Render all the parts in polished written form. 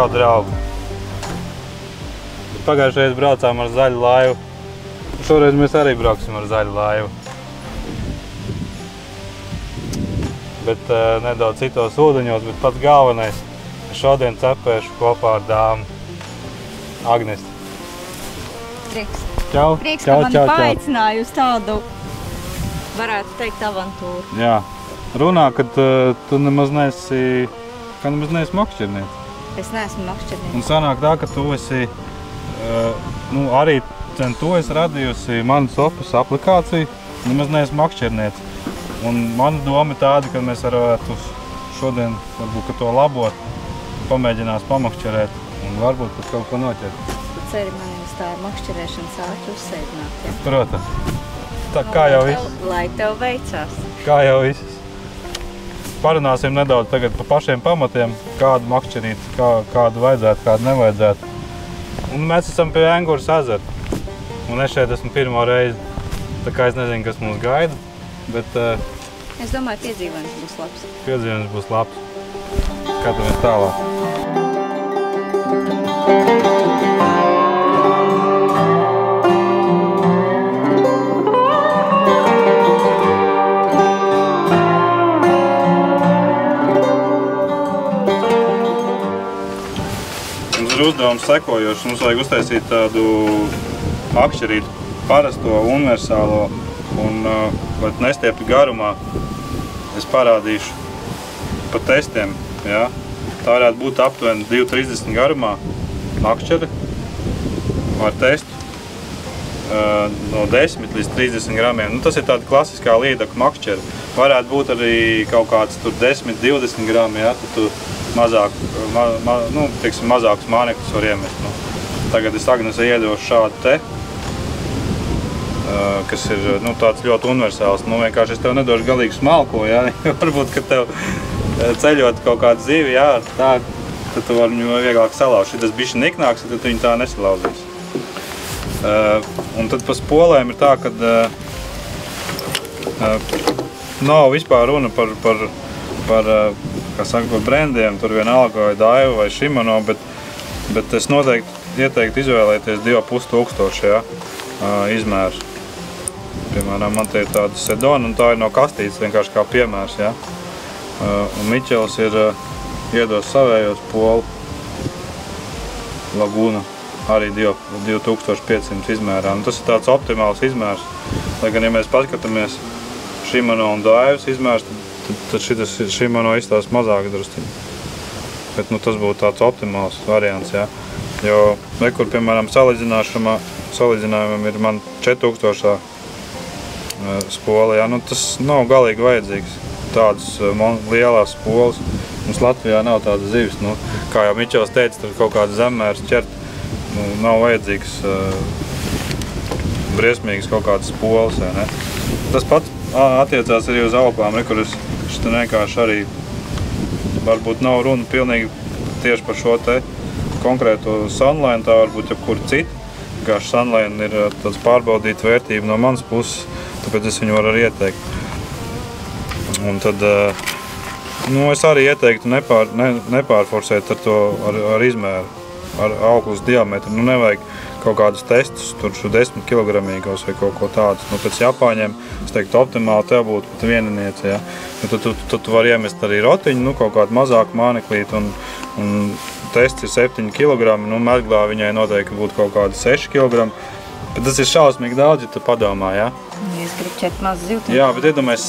jau draugi. Pagājušajā braucām ar zaļu laivu. Šoreiz mēs arī brauksim ar zaļu laivu. Bet nedaudz citos ūdeņos, bet pats galvenais. Šodien cepēšu kopā ar dāmu Agnesti. Prieks. Čau. Prieks, ka mani paaicināja uz tādu, varētu teikt, avantūru. Jā. Runā, ka tu nemaz neesi makšķerniece. Es neesmu makšķerniece. Un sanāk tā, ka tu esi, arī tu esi radījusi manas Office aplikāciju, nemaz neesi makšķerniece. Un mana doma ir tāda, ka mēs varētu šodien, varbūt, ka to labot, pamēģinās pamakšķerēt un varbūt pat kaut ko noķert. Tu ceri mani uz tā makšķerēšanas ātri uzsēdināt, ja? Protams. Tā kā jau viss. Lai tev veicās. Kā jau viss. Parunāsim nedaudz tagad pa pašiem pamatiem, kādu makšķerīt, kādu vajadzētu, kādu nevajadzētu. Un mēs esam pie Engures ezera. Un es šeit esmu pirmo reizi. Tā kā es nezinu, kas mums gaida. Bet es domāju, piedzīvojums būs labs. Piedzīvojums būs labs. Skatāmies tālāk. Mums ir uzdevums sekojošs. Mums vajag uztaisīt tādu makšķerītu, parasto, universālo un nestiepti garumā. Es parādīšu pa testiem. Ja? Tā varētu būt aptuveni 2,30 garumā makšķere ar testu no 10 līdz 30 gramiem. Tas ir tāda klasiskā līdaka makšķere. Varētu būt arī kaut kāds 10-20 grami, ja? Tad tu mazākus mānekļus var iemest. Tagad es Agnesei iedošu šādu te, kas ir tāds ļoti universāls. Vienkārši es tev nedošu galīgi smalko, ja? Varbūt, ka tev ceļot kaut kādu zivi, jā, tā, tad tu vari viņu vieglāk salauzt. Tas bišķi niknāks, tad viņi tā nesalauzīs. Un tad pa spolēm ir tā, ka nav vispār runa par kā saka, par brandiem, tur vienalga vai Daiwa vai Shimano, bet es noteikti ieteiktu izvēlēties 2500, ja, izmērs. Piemēram, man te ir tāda Sedona, un tā ir no kastītes, vienkārši kā piemērs, ja. Un Miķels ir iedos savējos polu Laguna, arī 2500 izmērā. Un tas ir tāds optimāls izmērs. Lai gan, ja mēs paskatāmies Shimano un Daivas izmērs, tad šitas Shimano izstās mazāk drusciņi. Bet tas būtu tāds optimāls variants, ja. Jo, kur, piemēram, salīdzinājumam ir man 4000 spola, ja. Tas nav galīgi vajadzīgs. Tādas lielās spolas. Mums Latvijā nav tādas zivis. Kā jau Miķels teica, tur kaut kāda zemmērs ķert. Nav vajadzīgs briesmīgas kaut kādas spolas, vai ne? Tas pats attiecās arī uz auklām, kur es vienkārši arī varbūt nav runa pilnīgi tieši par šo te konkrēto Sunline, tā varbūt jebkur citu. Vienkārši Sunline ir tāds pārbaudīta vērtība no manas puses, tāpēc es viņu varu arī ieteikt. Un tad es arī ieteiktu nepārforsēt ar izmēru, ar auklas diametru. Nevajag kaut kādus testus, tur 10 kilogramīgos vai kaut ko tādus. Pēc Japāņiem, es teiktu, optimāli tev būtu pat vieniniece, ja. Tad tu vari iemest arī rotiņu, kaut kādu mazāku māneklīti, un tests ir 7 kilogrami, medglā viņai noteikti būtu kaut kādi 6 kilogrami. Bet tas ir šausmīgi daudz, ja tu padomā, ja? Es gribu ķert mazu zivtiņu. Jā, bet iedomājies,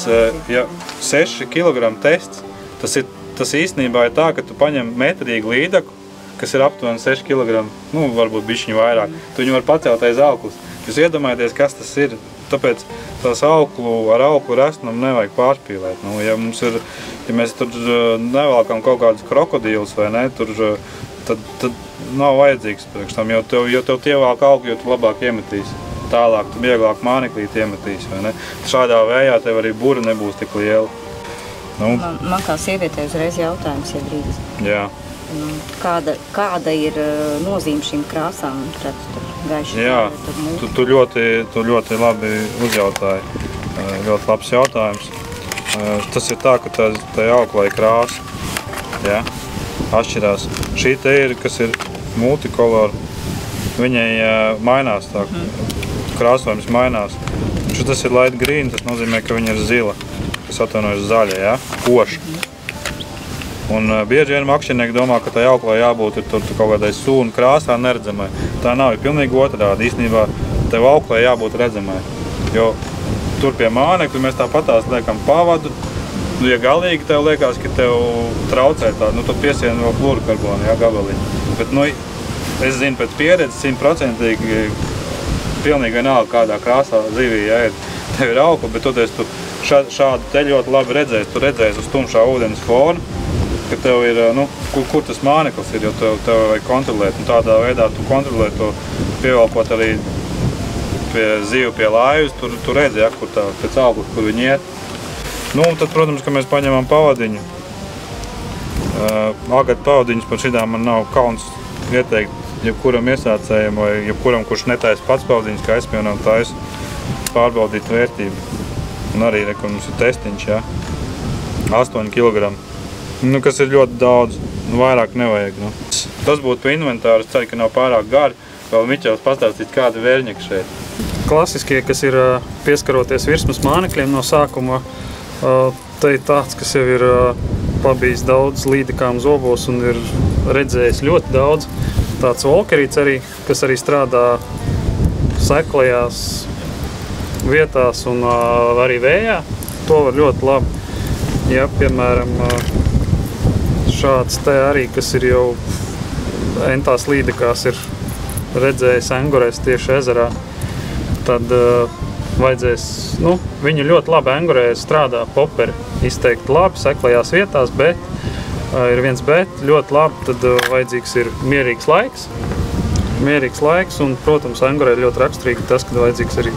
ja 6 kilogramu tests, tas īstenībā ir tā, ka tu paņem metrīgu līdaku, kas ir aptuveni 6 kilogramu, varbūt bišķiņu vairāk. Tu viņu var pacelt aiz auklas. Jūs iedomājieties, kas tas ir. Tāpēc tās ar auklu resnam nevajag pārspīlēt. Ja mēs tur nevalkam kaut kādus krokodīlus vai ne, tad nav vajadzīgs priekš tam, jo tev tievāk augļi, jo tu labāk iemetīsi. Tālāk tu vieglāk māneklīti iemetīsi, vai ne? Šādā vējā tev arī bura nebūs tik liela. Man kā sievietē uzreiz jautājums, ja brīdis. Jā. Kāda ir nozīme šīm krāsām? Jā, tu ļoti labi uzjautāji. Ļoti labs jautājums. Tas ir tā, ka tā auklai krāsa. Ja? atšķirās. Šī te ir, kas ir multikolora, viņai mainās tā, krāsojums mainās. Tas ir light green, tas nozīmē, ka viņa ir zila, kas atvainojas zaļa, ja? Koša. Un bieži vien makšķernieki domā, ka tai auklē jābūt ir tur kaut kādai sūnu krāsā neredzamai. Tā nav, ir pilnīgi otrādi. Īstenībā tev auklē jābūt redzamai. Jo tur pie mānekļa mēs tāpatās liekam pavadu. Ja galīgi tev liekas, ka tev traucē tādu, tad piesien vēl fluorokarbonu, ja, gabaliņu. Bet, es zinu pēc pieredzes 100% pilnīgi vienalga kādā krāsā zivī, ja tev ir aukla, bet toties tu šādu te ļoti labi redzēsi. Tu redzēsi uz tumšā ūdens fona, ka tev ir, kur tas māneklis ir, jo tev vajag kontrolēt. Un tādā veidā tu kontrolē to, pievelkot arī pie zivu, pie laivas, tu redzi, ja, kur tā, pēc augļa, kur viņi iet. Un tad, protams, ka mēs paņemam pavadiņu. Agata pavadiņus par šitām man nav kauns ieteikt jebkuram iesācējiem vai jebkuram, kurš netaisa pats pavadiņus, kā es piemēram taisu, pārbaudīt vērtību. Un arī, kur mums ir testiņš, ja, 8 kg. Kas ir ļoti daudz, vairāk nevajag. Tas būtu pa inventāru, es ceru, ka nav pārāk gari. Vēl Miķels pastāstīt, kādi vērņeki šeit. Klasiskie, kas ir pieskaroties virsmas mānekļiem no sākuma, te ir tāds, kas jau ir pabijis daudz līdekām zobos un ir redzējis ļoti daudz. Tāds volkerīts arī, kas arī strādā seklajās vietās un arī vējā. To var ļoti labi. Ja, piemēram, šāds te arī, kas ir jau entās līdekās, ir redzējis engurēs tieši ezerā, tad vajadzēs, viņi ļoti labi engurē strādā poperi, izteikti labi, seklajās vietās, bet ir viens bet, ļoti labi, tad vajadzīgs ir mierīgs laiks. Mierīgs laiks un, protams, engurē ļoti raksturīgi tas, kad vajadzīgs arī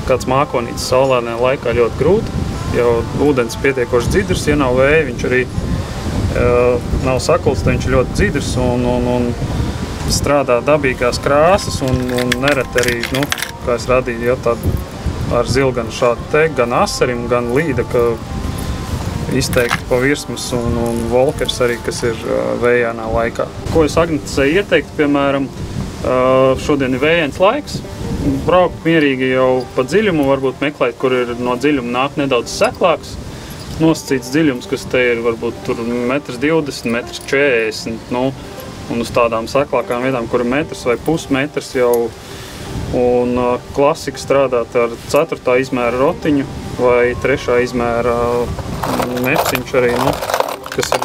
kāds mākonītis saulēnē laikā ļoti grūti, jo ūdens pietiekoši dzidrs, ja nav vēja, viņš arī nav sakults, tad viņš ir ļoti dzidrs un strādā dabīgās krāsas un nereti arī, kā es radīju, ja tādu ar zilu gan šādu te, gan asarim, gan līdeka izteikti pa virsmas un volkers arī, kas ir vējainā laikā. Ko es Agnetai ieteiktu, piemēram, šodien ir vējains laiks, braukt mierīgi jau pa dziļumu, varbūt meklēt, kur ir no dziļuma nāk nedaudz seklāks, nosacīts dziļums, kas te ir varbūt tur 1,20 m, 1,40 m, un uz tādām seklākām vietām, kur ir metrs vai pusmetrs jau, un klasika strādāt ar 4. izmēra rotiņu vai 3. izmēra meciņš arī, kas ir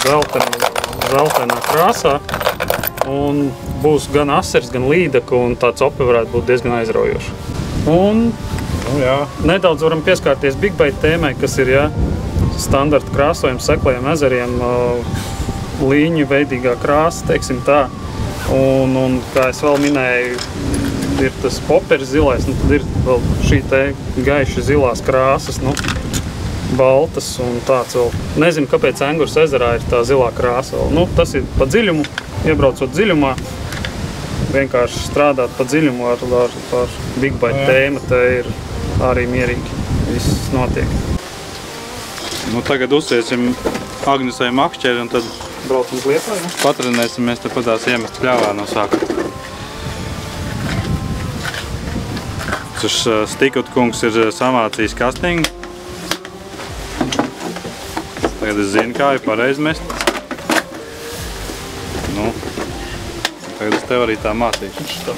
zeltainā krāsā, un būs gan asers, gan līdeka, un tāds ope varētu būt diezgan aizraujoši. Un nedaudz varam pieskārties Big Bait tēmai, kas ir standarta krāsojums seklajiem ezeriem, līņu veidīgā krāsa, teiksim tā. Un kā es vēl minēju, ir tas poperis zilais, tad ir vēl šī te gaiši zilās krāsas, baltas un tāds vēl. Nezinu, kāpēc Engures ezerā ir tā zilā krāsa vēl. Tas ir pa dziļumu, iebraucot dziļumā, vienkārši strādāt pa dziļumu ar Big Bait tēma, te ir arī mierīgi, viss notiek. Tagad uzsiesim Agnesai makšķeri un tad braucam uz Liepāju. Patrenēsimies te padās iemest pļāvā no sākuma. Tas Stikut kungs ir samācījis kastingu. Tagad es zinu, kā ir pareizi mest. Tagad es tev arī tā mācīšu.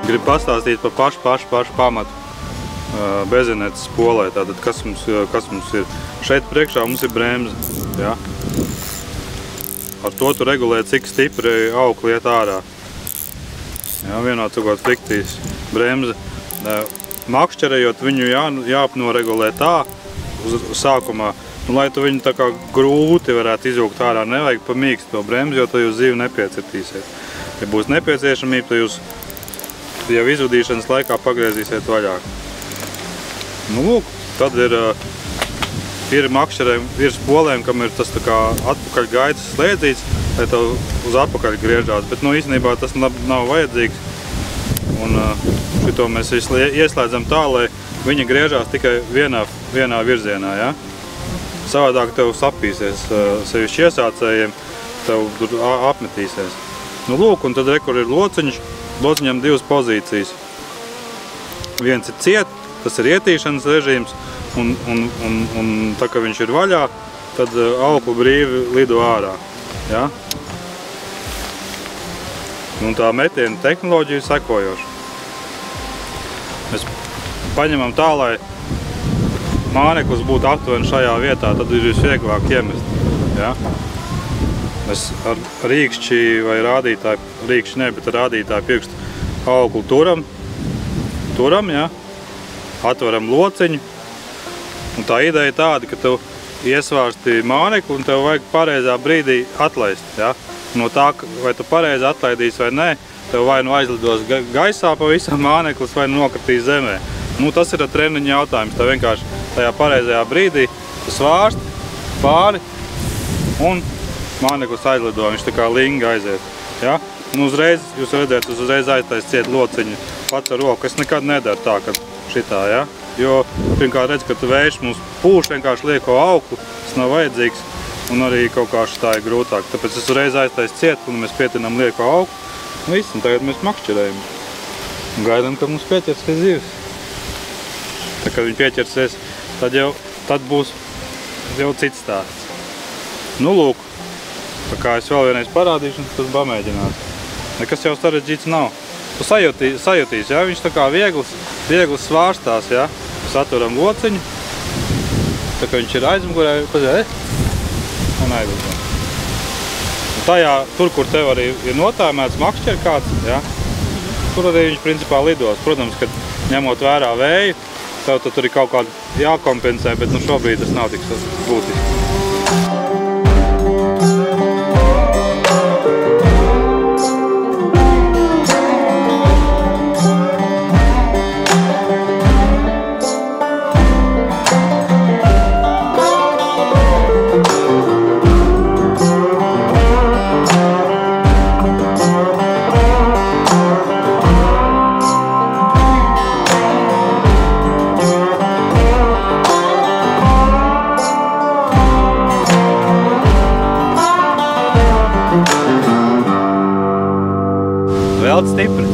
Gribu pastāstīt par pašu pamatu bezinetes polē. Tātad, kas mums ir? Šeit priekšā mums ir bremze. Ja? Ar to tu regulē, cik stipri aukli iet ārā. Ja, vienāds kaut friktīs bremze. Makšķerējot viņu jāapnoregulē tā sākumā, lai tu viņu tā kā grūti varētu izvilkt ārā. Nevajag pa mīkstu to bremzi, jo to jūs zivu nepiecirtīsiet. Ja būs nepieciešamība, tad jūs jau izvadīšanas laikā pagriezīsiet vaļāk. Lūk, tad ir ir makšķerēm, ir spolēm, kam ir tas tā kā atpakaļ gaitas slēdzīts, lai tev uz atpakaļ griežās, bet nu īstenībā tas nav vajadzīgs. Un šito mēs ieslēdzam tā, lai viņi griežās tikai vienā virzienā, ja? Savādāk tev sapīsies, sevišķi iesācējiem, tev tur apmetīsies. Nu lūk, un tad kur ir lociņš, lociņam 2 pozīcijas. Viens ir ciet, tas ir ietīšanas režīms, un tā kā viņš ir vaļā, tad auklu brīvi lido ārā. Ja? Un tā metiena tehnoloģija ir sekojoša. Mēs paņemam tā, lai māneklis būtu aptuveni šajā vietā, tad ir visvieglāk iemest. Ja? Mēs ar rīkšķi vai rādītāju, rīkšķi ne, bet ar rādītāju pirkstu auklu turam, ja? Atveram lociņu. Un tā ideja tāda, ka tu iesvārsti mānekli un tev vajag pareizā brīdī atlaist. Ja? No tā, vai tu pareizi atlaidīsi vai nē, tev vai nu aizlidos gaisā pavisam māneklis vai nokritīs zemē. Nu, tas ir treniņa jautājums. Tev vienkārši tajā pareizajā brīdī tu svārsti pāri un māneklis aizlido, viņš tā kā linga aiziet. Ja? Nu, uzreiz, jūs redzēt, uzreiz aiztaisiet lociņu pats ar roku. Es nekad nedaru tā, ka šitā, ja? Jo pirmkārt redz, ka tu vējš mums pūš vienkārši lieko auklu, tas nav vajadzīgs, un arī kaut kā šitā ir grūtāk. Tāpēc es uzreiz aiztais ciet, un mēs pietinām lieko auklu, un viss, un tagad mēs makšķerējam. Un gaidām, ka mums pieķersies zivs. Tā, kad viņi pieķersies, tad būs jau cits stāsts. Nu, lūk. Tā kā es vēl vienreiz parādīšu, un tas pamēģinās. Nekas jau sarežģīts nav. Tu sajūtīs, ja? Viņš tā kā viegls svārstās, ja? Mēs atveram lociņu, tā kā viņš ir aizmugurē, un aizlido. Tajā, tur, kur tev arī ir notāmēts makšķer kāds, ja? Tur arī viņš principā lidos. Protams, kad ņemot vērā vēju, tev tur ir kaut kāda jākompensē, bet nu šobrīd tas nav tik būtiski. Vēl stipri.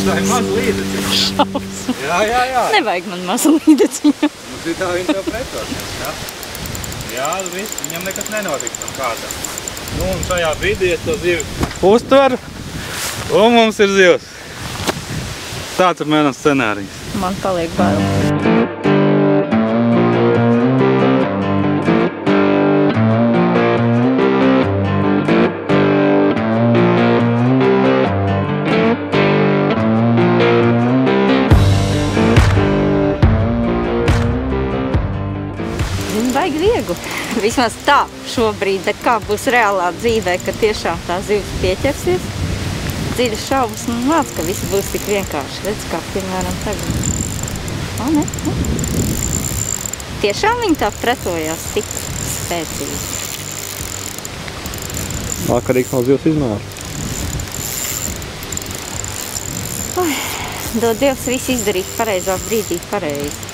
Tā ir maz līdeciņa. Šausmas. Jā. Nevajag man mazu līdeciņu. Nu, tā viņi tev pretosies, ja? Jā, viss, viņam nekas nenotiks no kādā. Nu, un šajā brīdī es to zivi uztveru, un mums ir zivs. Tāds ir mēram scenārijs. Man paliek bail. Vajag viegli. Vismaz tā šobrīd, bet kā būs reālā dzīvē, ka tiešām tā zivs pieķersies, dziļas šaubas un māc, ka viss būs tik vienkārši. Redz, kā piemēram tagad. O, ne? Tiešām viņi tā pretojās tik spēcīgi. Atkarīgs no zivs izmēra. Dod Dievs visu izdarīt pareizā brīdī pareizi.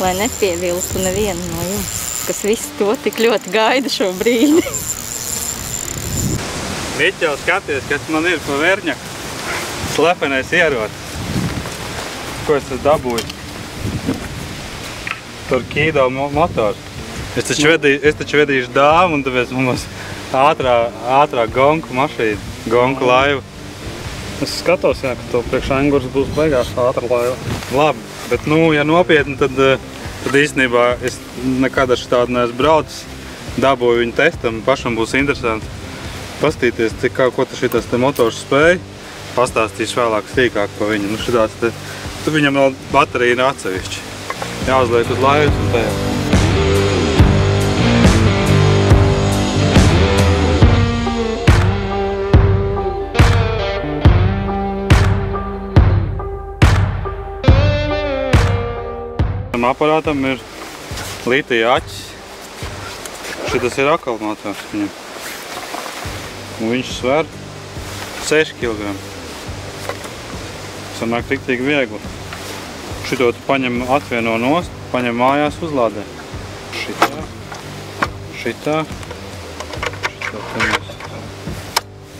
Lai nepieviltu nevienu no jums, kas visu to tik ļoti gaida šo brīdi. Miķel, skaties, kas man ir pa vērņaku. Slepenais ierocis. Ko es tas dabūju? Torqīdo motors. Es taču vedīšu dāmu, un tāpēc mums ātrā gonku mašīna, gonku laiva. Es skatos, jā, ka to priekš angurs būs beigās ātra laiva. Labi, bet nu, ja nopietni, tad īstenībā es nekad ar šitādu neesmu braucis. Dabūju viņu testam, pašam būs interesanti pastīties, ko šitas te motors spēj. Pastāstīšu vēlāk stīkāk par viņu. Nu, šitāds te, tu viņam vēl baterija ir atsevišķi. Jāuzliek uz laivas un tajā. Aparātam ir Litija aķis. Šitas ir akalmotors viņam. Un viņš sver 6 kg. Sanāk riktīgi viegli. Šito tu paņem atvieno nost, paņem mājās uzlādē. Šitā. Šitā.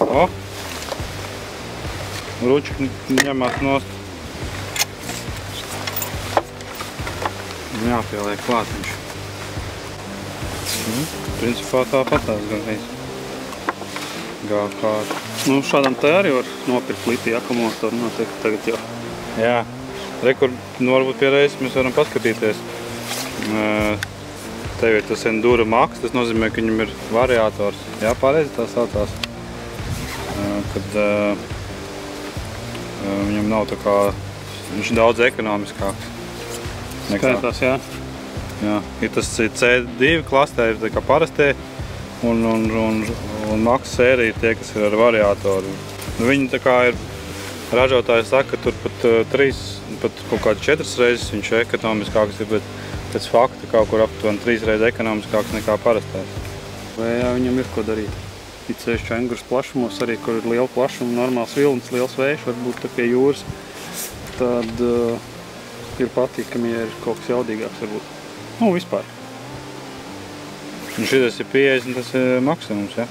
O! Ručki ņemās nost. Jāpieliek klāt viņš. Principā tāpatās gan viss. Gākārt. Nu, šādam te arī var nopirkt litiju akumulātoru noteikti tagad jau. Jā. Rekur, varbūt pie reizes mēs varam paskatīties. Tev ir tas Enduro Max, tas nozīmē, ka viņam ir variators. Jā, pareizi tā saucās. Kad viņam nav tā kā, viņš ir daudz ekonomiskāks. Skaitās, jā. Jā, ir tas C2 klastē, ir tā kā parastie, un Max sērija ir tie, kas ir ar variatoru. Nu, viņi tā kā ir, ražotāji saka, ka tur pat kaut kādi 4 reizes viņš ir ekonomiskāks, bet pēc fakta kaut kur aptuveni 3 reizes ekonomiskāks nekā parastais. Vējā viņam ir ko darīt. It sevišķi Engures plašumos, arī kur ir liela plašuma, normāls vilnis, liels vējš, varbūt tā pie jūras, tad ir patīkami, ja ir kaut kas jaudīgāks varbūt. Nu, vispār. Un šitas ir 50, tas ir maksimums, jā?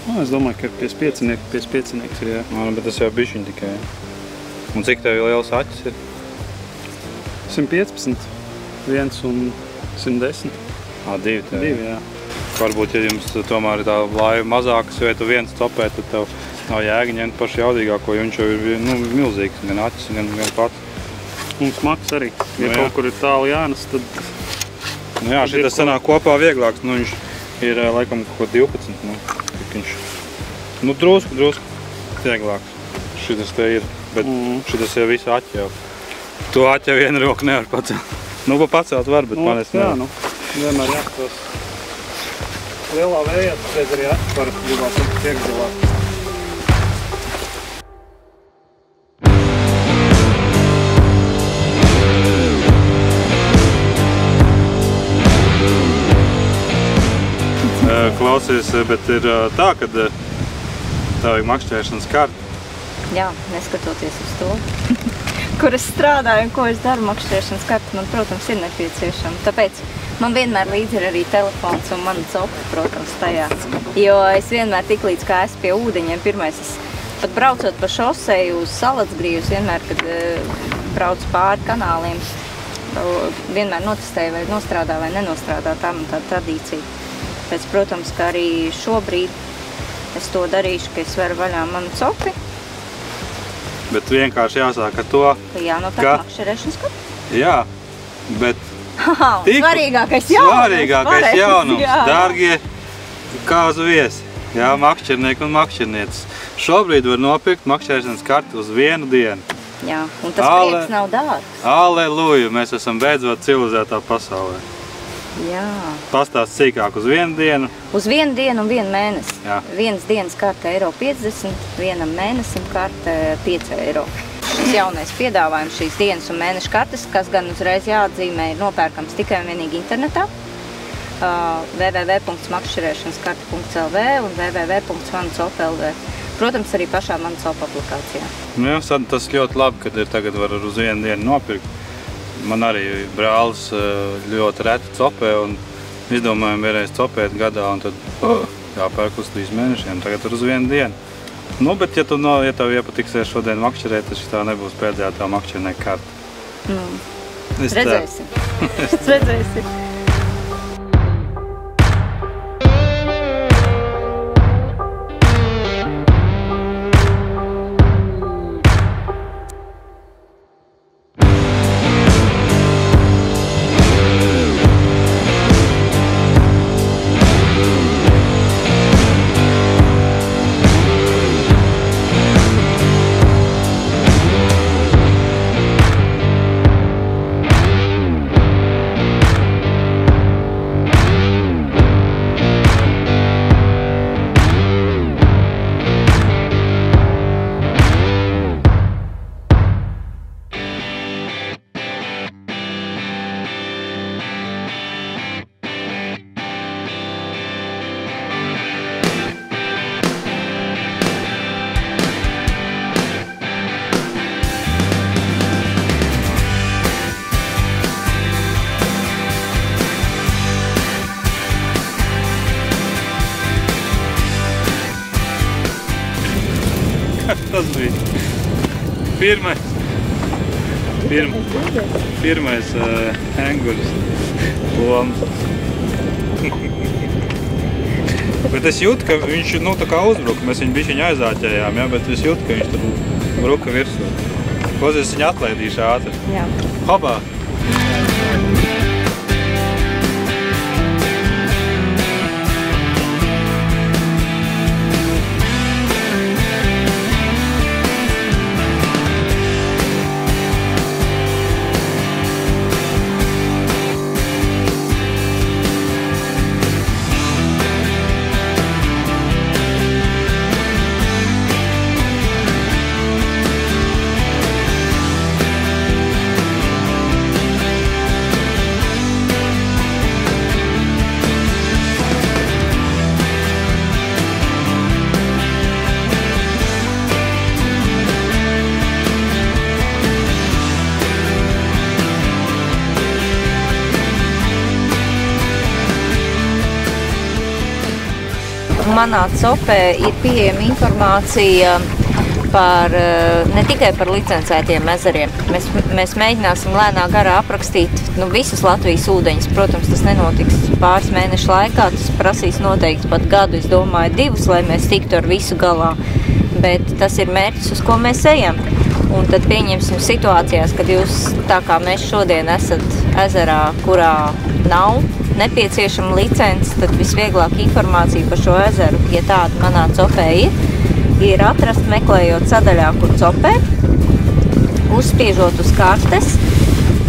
Nu, es domāju, ka 55 ir, jā. Bet tas jau bišķiņ tikai, jā. Un cik tev liels aķis ir? 115, 1 un 110. 2 tev. 2, jā. Varbūt, ja jums tomēr ir tā laiva mazākas, vai tu viens topē, tad tev nav jēga ņemt pašu jaudīgāko, jo viņš jau ir milzīgs, gan aķis, gan pats. Un smags arī. Ja kaut kur ir tālu jānes, tad... Nu jā, šitas sanāk kopā vieglāks. Nu, viņš ir laikam kaut 12. Nu, drusku vieglāks. Šitas te ir, bet šitas ir visu aķi jau. To aķi jau vienu roku nevar pacelt. Nu, pacelt var, bet man es nevar. Jā, nu, vienmēr jāstos. Lielā vējā, tad arī aķi var gribāt iekšgalāt. Klausies, bet ir tā, ka tev vajag makšķerēšanas karti. Jā, neskatoties uz to, kur es strādāju un ko es daru, makšķerēšanas karti man, protams, ir nepieciešama. Tāpēc man vienmēr līdzi ir arī telefons un mana copa, protams, tajā. Jo es vienmēr tik līdz kā esmu pie ūdeņiem, pirmais es pat braucot pa šoseju uz Salacgrīvus, vienmēr, kad braucu pāri kanāliem, vienmēr notestēju, vai nostrādā vai nenostrādā, tā man tāda tradīcija. Pēc, protams, ka arī šobrīd es to darīšu, ka es veru vaļā manu copi. Bet vienkārši jāsāk ar to, ka jānopērk makšķerēšanas karti. Jā, bet svarīgākais jaunums. Dārgie kāzu viesi, jā, makšķernieki un makšķernieces. Šobrīd var nopirkt makšķerēšanas karti uz 1 dienu. Jā, un tas prieks nav dārgs. Aleluja, mēs esam beidzot civilizētā pasaulē. Jā. Pastāst sīkāk uz 1 dienu. Uz 1 dienu un 1 mēnesi. Jā. 1 dienas karte €50, 1 mēnesim karte €5. Šis jaunais piedāvājums šīs dienas un mēneša kartes, kas gan uzreiz jāatzīmē, ir nopērkams tikai un vienīgi internetā. www.makšķerēšanaskarte.lv un www.mancopa.lv. Protams, arī pašā Mancopa aplikācijā. Nu jā, tas ļoti labi, kad ir tagad var uz 1 dienu nopirkt. Man arī brālis ļoti reti copē un izdomājam vienreiz copēt gadā un tad jāpērk uz 3 mēnešiem. Tagad ir uz 1 dienu. Nu, bet ja tev iepatiksies šodien makšķerēt, tad šitā nebūs pēdējā tā makšķernieka karta. Redzēsim. Redzēsim. tas bija? Pirmais engurs. Bet es jūtu, ka viņš, tā kā uzbruka. Mēs viņu bišķiņu aizāķējām, ja? Bet es jūtu, ka viņš tur bruka virsū. Klausies, viņu atlaidīšu ātri. Jā. Hopā! Manā copē ir pieejama informācija par, ne tikai par licencētiem ezeriem. Mēs mēģināsim lēnā garā aprakstīt visus Latvijas ūdeņus. Protams, tas nenotiks pāris mēnešu laikā, tas prasīs noteikti pat gadu, es domāju 2, lai mēs tiktu ar visu galā. Bet tas ir mērķis, uz ko mēs ejam. Un tad pieņemsim situācijās, kad jūs, tā kā mēs šodien esat ezerā, kurā nav nepieciešama licence, tad visvieglāk informācija par šo ezeru, ja tāda manā copē ir atrast meklējot sadaļā, kur copē, uzspiežot uz kartes,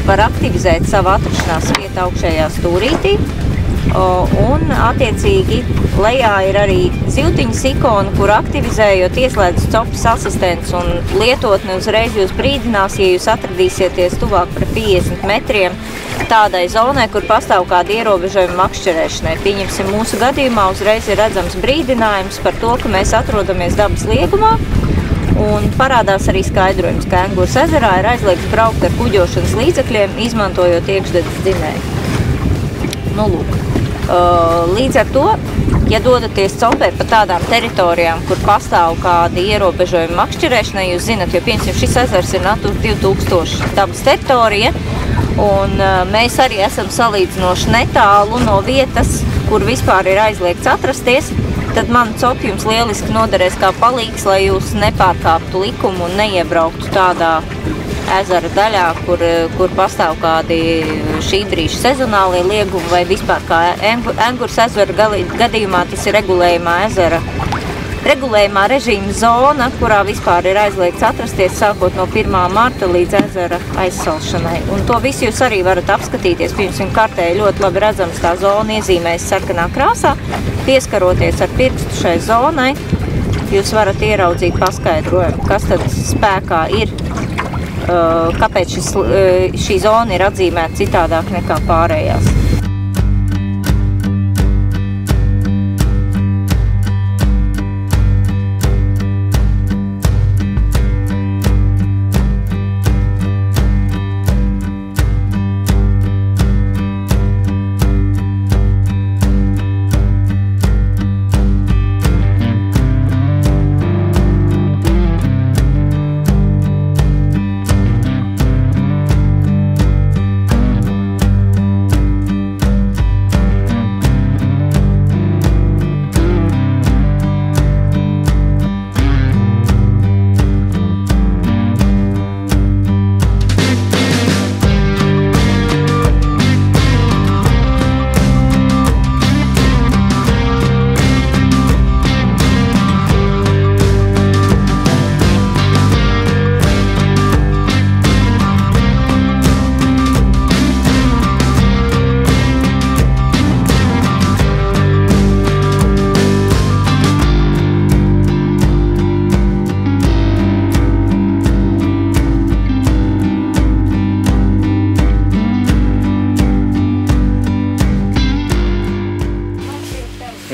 var aktivizēt savu atrašanās vietu augšējā stūrītī, un attiecīgi lejā ir arī zivtiņas ikona, kur aktivizējot ieslēdz copas asistents un lietotni uzreiz jūs brīdinās, ja jūs atradīsieties tuvāk par 50 metriem tādai zonai, kur pastāv kādi ierobežojumi makšķerēšanai. Pieņemsim, mūsu gadījumā uzreiz ir redzams brīdinājums par to, ka mēs atrodamies dabas liegumā, un parādās arī skaidrojums, ka Engures ezerā ir aizliegts braukt ar kuģošanas līdzekļiem, izmantojot iekšdedzes dzinēju. Lūk. Līdz ar to, ja dodaties copē pa tādām teritorijām, kur pastāv kādi ierobežojumi makšķerēšanai, jūs zinat, jo piemēram šis ezers ir Natura 2000 dabas teritorija, un mēs arī esam salīdzinoši netālu no vietas, kur vispār ir aizliegts atrasties, tad man copi jums lieliski noderēs kā palīgs, lai jūs nepārkāptu likumu un neiebrauktu tādā ezera daļā, kur pastāv kādi šī brīža sezonālie liegumi vai vispār kā Engures ezera gadījumā tas ir regulējumā režīma zona, kurā vispār ir aizliegts atrasties sākot no 1. marta līdz ezera aizsalšanai. Un to visu jūs arī varat apskatīties. Pirms kartē ļoti labi redzams tā zona iezīmēs sarkanā krāsā. Pieskaroties ar pirkstu šai zonai, jūs varat ieraudzīt paskaidrojumu, kas tad spēkā ir, kāpēc šī zona ir atzīmēta citādāk nekā pārējās.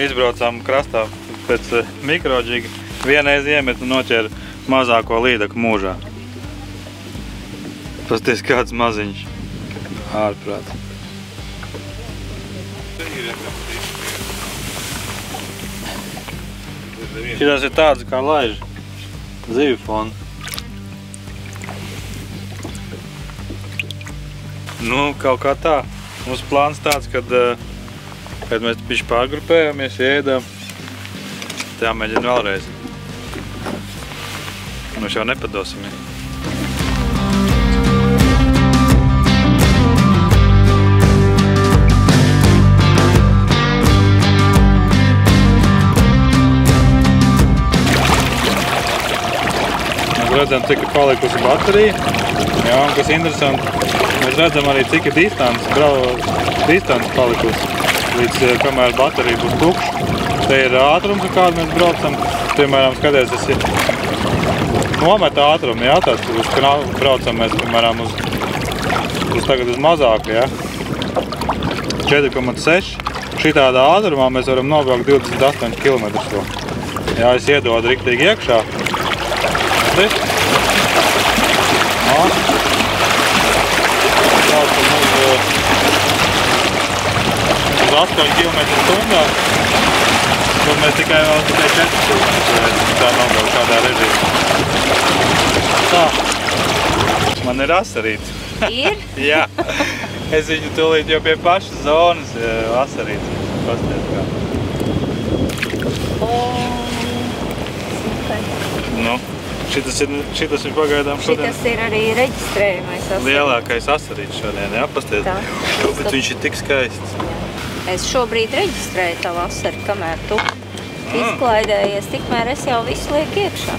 Izbraucām krastā pēc mikrodžiga, vienreiz iemet un noķēra mazāko līdaku mūžā. Pasties kāds maziņš. Ārprāt. Šitās ir tādas kā laiži. zivju fonu. Nu, kaut kā tā. Mums plāns tāds, kad mēs pišķi pārgrupējāmies, ēdām. Tā mēģina vēlreiz. Mēs jau nepadosim. Mēs redzam, cik ir palikusi baterija. Jā, un kas interesanti, mēs redzam arī, cik ir distance palikusi, līdz kamēr baterija būs tukša. Te ir ātrums, ar kādu mēs braucam. Piemēram, skaties, tas ir nometa ātrumu, jā, tās uz braucam mēs, piemēram, tagad uz mazāku, jā. 4,6. Šitādā ātrumā mēs varam nobraukt 28 km vēl. Jā, es iedodu riktīgi iekšā. Braucam uz 8 km/h. Tur mēs tikai 4 km tā nobraukt šādā režīmā. Tā. Man ir asarīts. Ir? Jā. Es viņu tūlīt jau pie pašas zonas asarīts. Pasties kā. Nu, šitas ir pagaidām šodien. Šitas ir arī reģistrējumais asarīts. Lielākais asarīts šodien, jā, pasties. Tā. Bet viņš ir tik skaists. Es šobrīd reģistrēju tavu asari, kamēr tu izklaidējies, tikmēr es jau visu lieku iekšā.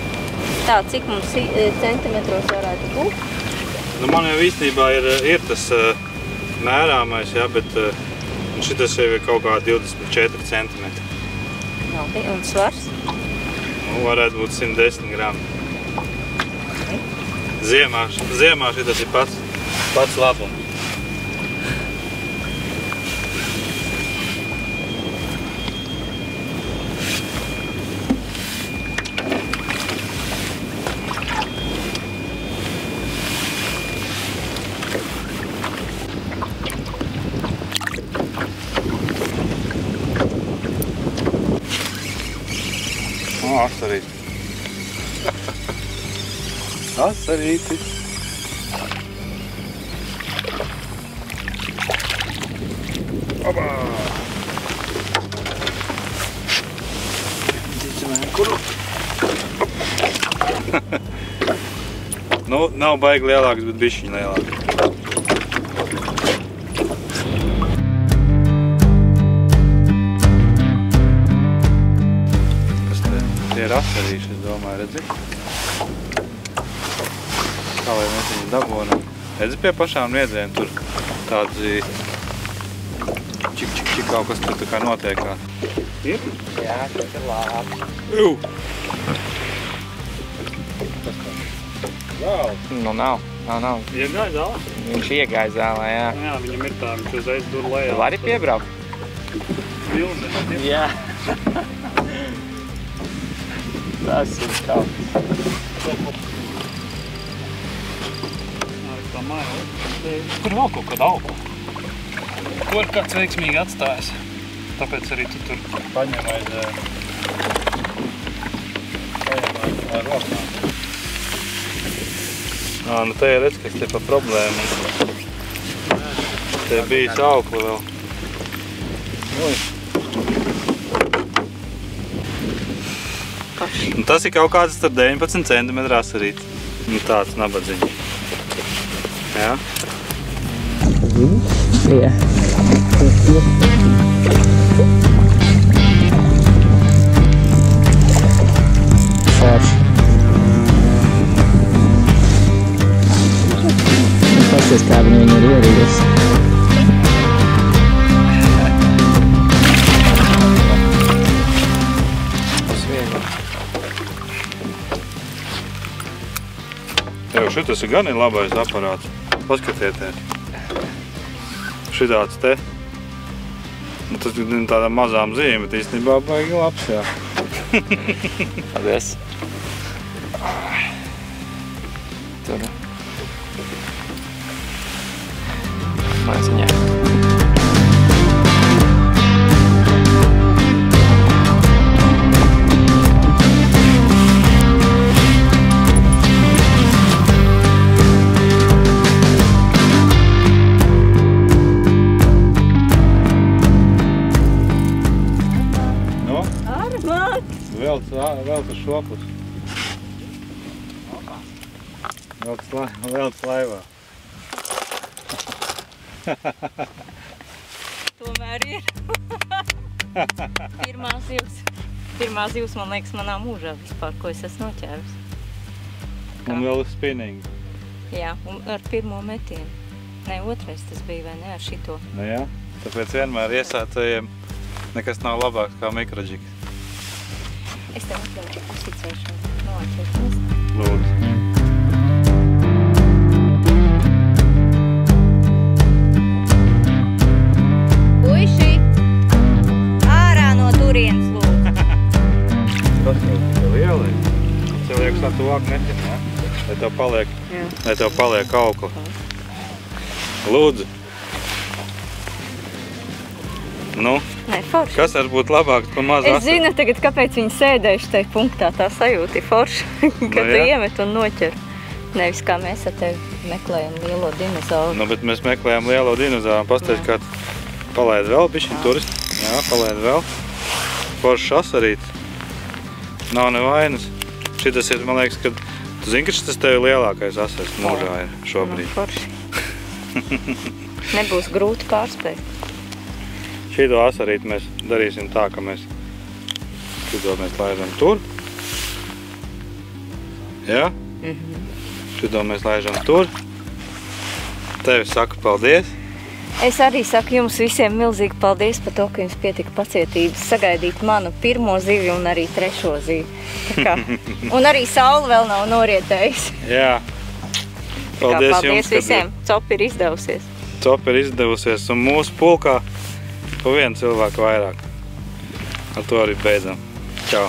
Tā, cik mums centimetros varētu būt? Nu, man jau īstenībā ir tas mērāmais, jā, bet šitas jau ir kaut kā 24 centimetri. Labi, un svars? Nu, varētu būt 110 grami. Ziemā šitas ir pats labums. Asarītis. Asarītis. Oba! Kuru? Nu, nav baigi lielāks, bet bišķiņ lielāks. Tie ir asarīši, es domāju, redzi? Kā lai mēs viņu dabonam? Redzi pie pašām niedzēm tur tādi čik kaut kas tur tā kā notiekā. Ir? Jā, tas ir labi. Zāles? Nu nav. Iegāja zālē? Viņš iegāja zālē, jā. Jā, viņam ir tā, viņš uzreiz dur lejā. Tu vari piebraukt? Pilni. Jā. Tas ir kaut kas. Tā māja. Tur vēl kaut kāda auga. Ko ir kāds veiksmīgi atstājis. Tāpēc arī tu tur Paņem aiz rokām. Nu te ir redz, kas te pa problēmu. Te bijis aukla vēl. Un tas ir kaut kāds 19 cm asarīts. Nu tāds nabadziņš. Jā? Jā. Forši. Pasties, kā viņi ir ierījusi. Jau šitas ir gan labais aparāts. Paskatieties. Šitāds te. Nu, tas ir tādām mazām zīmēm, bet īstenībā baigi labs, jā. Paldies. Tur. Maisiņā. šo pusi. Velc laivā. Tomēr ir. Pirmā zivs, man liekas, manā mūžā vispār, ko es esmu noķērusi. Un vēl uz spinningu. Jā, un ar pirmo metienu. Ne, otrais tas bija, vai ne, ar šito. Nu jā, tāpēc vienmēr iesācējiem nekas nav labāks kā mikrodžiks. Es tev atļauju asicēšu noķerties. Lūdzu. Puiši, ārā no turienes lūdzu. Tas jau tikai lielais. Tev liekas tā tuvāk neķer, ne? Lai tev paliek aukla. Lūdzu. Nu, Nē, forši. kas var būt labāks par mazu Es zinu tagad, kāpēc viņi sēdējuši tajā punktā. Tā sajūta ir forša, ka tu iemet un noķer. Nevis kā mēs ar tevi meklējam lielo dinozauru. Nu, bet mēs meklējām lielo dinozauru. Pastāst, kā palaid vēl bišķiņ turisti. Jā, palaid vēl. Foršs asarīts. Nav nevainas. Šitas ir, man liekas, ka tu zini, ka šitas tev lielākais asars mūžā ir šobrīd. Forši. Nebūs grūti pārspēt. Šito asarīti mēs darīsim tā, ka mēs šito mēs laižam tur. Jā? Šito mēs laižam tur. Tevi saku paldies. Es arī saku jums visiem milzīgi paldies par to, ka jums pietika pacietības sagaidīt manu pirmo zivi un arī trešo zivi. Un arī saule vēl nav norietējusi. Jā. Paldies jums, visiem. Copi ir izdevusies. Copi ir izdevusies un mūsu pulkā pa vienu cilvēku vairāk. Ar to arī beidzam. Čau!